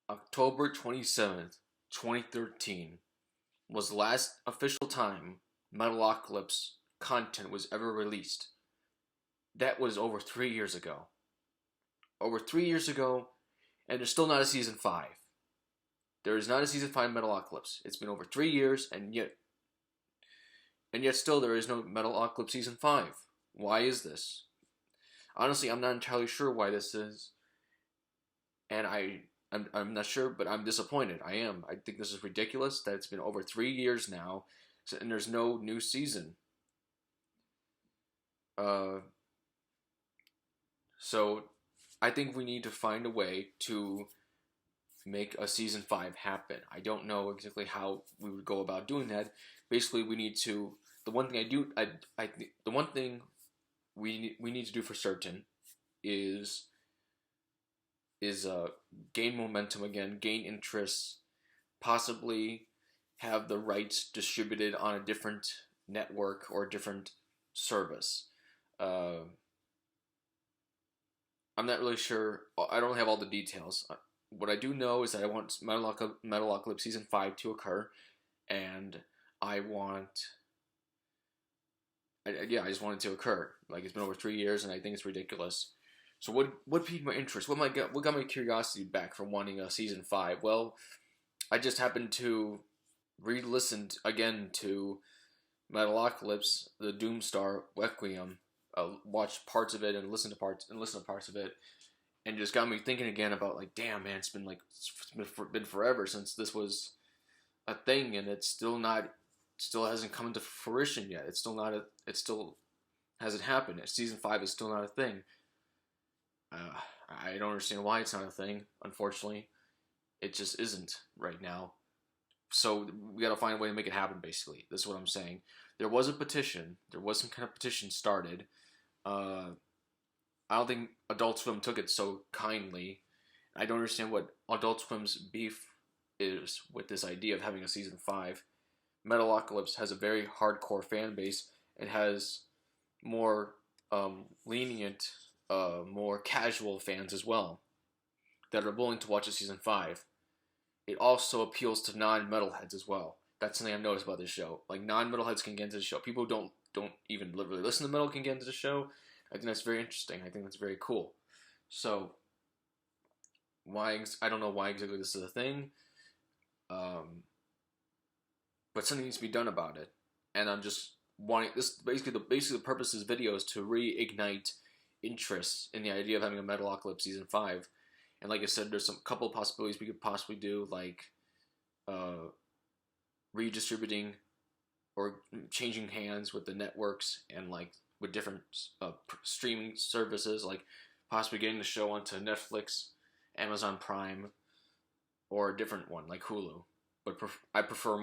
October 27th, 2013 was the last official time Metalocalypse content was ever released. That was over 3 years ago. Over 3 years ago, and there's still not a season 5. There is not a season 5 Metalocalypse. It's been over 3 years, and yet still there is no Metalocalypse season 5. Why is this? Honestly, I'm not entirely sure why this is, and I'm not sure, but I'm disappointed. I am. I think this is ridiculous that it's been over 3 years now, and there's no new season. So I think we need to find a way to make a season 5 happen. I don't know exactly how we would go about doing that. Basically, we need to. The one thing the one thing we need to do for certain is gain momentum again, gain interest, possibly have the rights distributed on a different network or a different service. I'm not really sure. I don't have all the details. What I do know is that I want Metalocalypse Season 5 to occur, and I just want it to occur. Like, it's been over 3 years, and I think it's ridiculous. So what piqued my interest? What got my curiosity back from wanting a Season 5? Well, I just happened to re-listen again to Metalocalypse, the Doomstar Requiem, watch parts of it and listen to parts of it, and just got me thinking again about, like, damn, man, it's been forever since this was a thing, and it's still hasn't come into fruition yet. It still hasn't happened. Season 5 is still not a thing. I don't understand why it's not a thing. Unfortunately, it just isn't right now. So we got to find a way to make it happen. Basically, this is what I'm saying. There was a petition. There was some kind of petition started. I don't think Adult Swim took it so kindly. I don't understand what Adult Swim's beef is with this idea of having a season 5. Metalocalypse has a very hardcore fan base and has more lenient, more casual fans as well that are willing to watch a season 5. It also appeals to non-metalheads as well. That's something I've noticed about this show. Like, non-metalheads can get into the show. People who don't even really listen to metal can get into the show. I think that's very interesting. I think that's very cool. So, I don't know why exactly this is a thing, but something needs to be done about it. And I'm just wanting this. Basically, the purpose of this video is to reignite interest in the idea of having a Metalocalypse season 5. And like I said, there's some couple of possibilities we could possibly do, like redistributing or changing hands with the networks and, like, with different streaming services, like possibly getting the show onto Netflix, Amazon Prime, or a different one like Hulu. But I prefer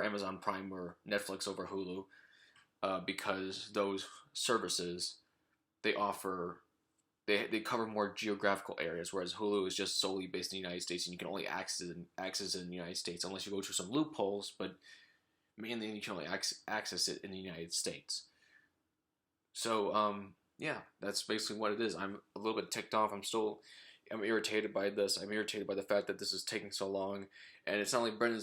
Amazon Prime or Netflix over Hulu, because those services they cover more geographical areas, whereas Hulu is just solely based in the United States, and you can only access it in the United States unless you go through some loopholes, but mainly you can only access it in the United States. So, yeah, that's basically what it is. I'm a little bit ticked off. I'm irritated by this. I'm irritated by the fact that this is taking so long, and it's not like Brandon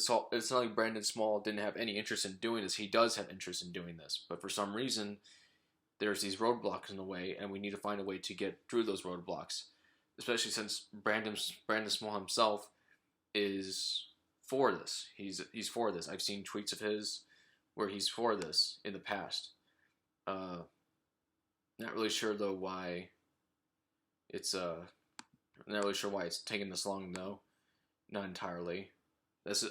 Small didn't have any interest in doing this. He does have interest in doing this, but for some reason, there's these roadblocks in the way, and we need to find a way to get through those roadblocks, especially since Brandon Small himself is for this. He's for this. I've seen tweets of his where he's for this in the past. Not really sure though why it's not really sure why it's taking this long though. Not entirely.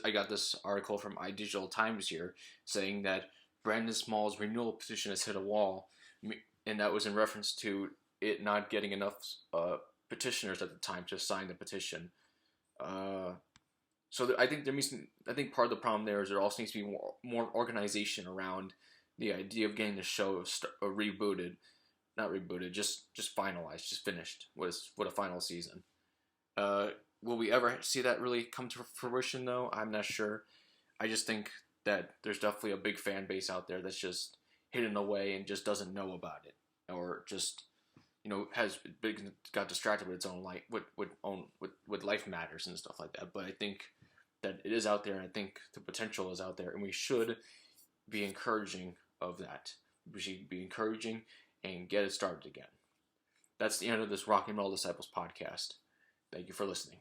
I got this article from iDigital Times here saying that Brandon Small's renewal petition has hit a wall, and that was in reference to it not getting enough petitioners at the time to sign the petition. So I think part of the problem there is there also needs to be more organization around the idea of getting the show rebooted. Not rebooted, just finalized, just finished with a final season. Will we ever see that really come to fruition though? I'm not sure. I just think that there's definitely a big fan base out there that's just hidden away and just doesn't know about it, or just got distracted with its own life, with life matters and stuff like that. But I think that it is out there, and I think the potential is out there, and we should be encouraging of that. We should be encouraging and get it started again. That's the end of this Rock and Roll Disciples podcast. Thank you for listening.